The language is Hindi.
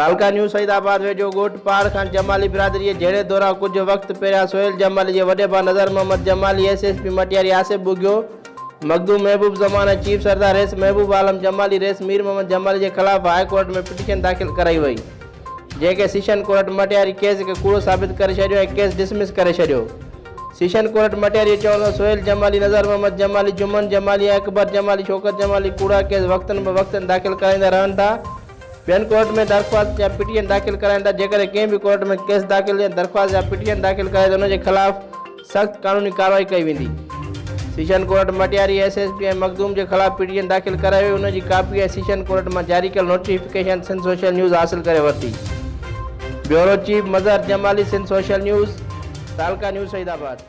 तालका न्यूज़ सईदाबाद वेझो ॻोठ पहाड़ खान जमाली बिरादरी जहिड़े दौरान कुछ वक्त पहिरियां सोहेल जमाली के वॾे भाउ नज़र मोहम्मद जमाली SSP मटियारी आसिफ बुगियो मखदूम महबूब ज़माना चीफ सरदार रेस महबूब आलम जमाली रेस मीर मोहम्मद जमाली के खिलाफ हाई कोर्ट में पिटीशन दाखिल कराई वई, जैके सेशन कोर्ट मटियारी केस के कूड़ो साबित करे छॾियो ऐं केस डिसमिस करे छॾियो। सेशन कोर्ट मटियारी चवंदो सोहेल जमाली नज़र मोहम्मद जमाली जुमन जमाली अकबर जमाली शौकत जमाली कूड़ा केस वक्तन ब वक्तन दाखिल कराईंदा रहनि था। ॿियनि कोर्ट में दरख़्वास्त या पिटीशन दाखिल कराइनि था। जेकर कंहिं भी कोर्ट में केस दाखिल या दरख़्वास्त या पिटीशन दाखिल करे तो उनके खिलाफ सख्त कानूनी कार्रवाई कई वेंदी। सेशन कोर्ट मटियारी SSP ऐं मखदूम के खिलाफ पिटीशन दाखिल कराई हुई, उनकी कापी सेशन कोर्ट में जारी कल नोटिफिकेशन सिंध सोशल न्यूज़ हासिल करे वरिती। Bureau chief Mazhar Jamali Sindh social news तालका न्यूज़ सईदाबाद।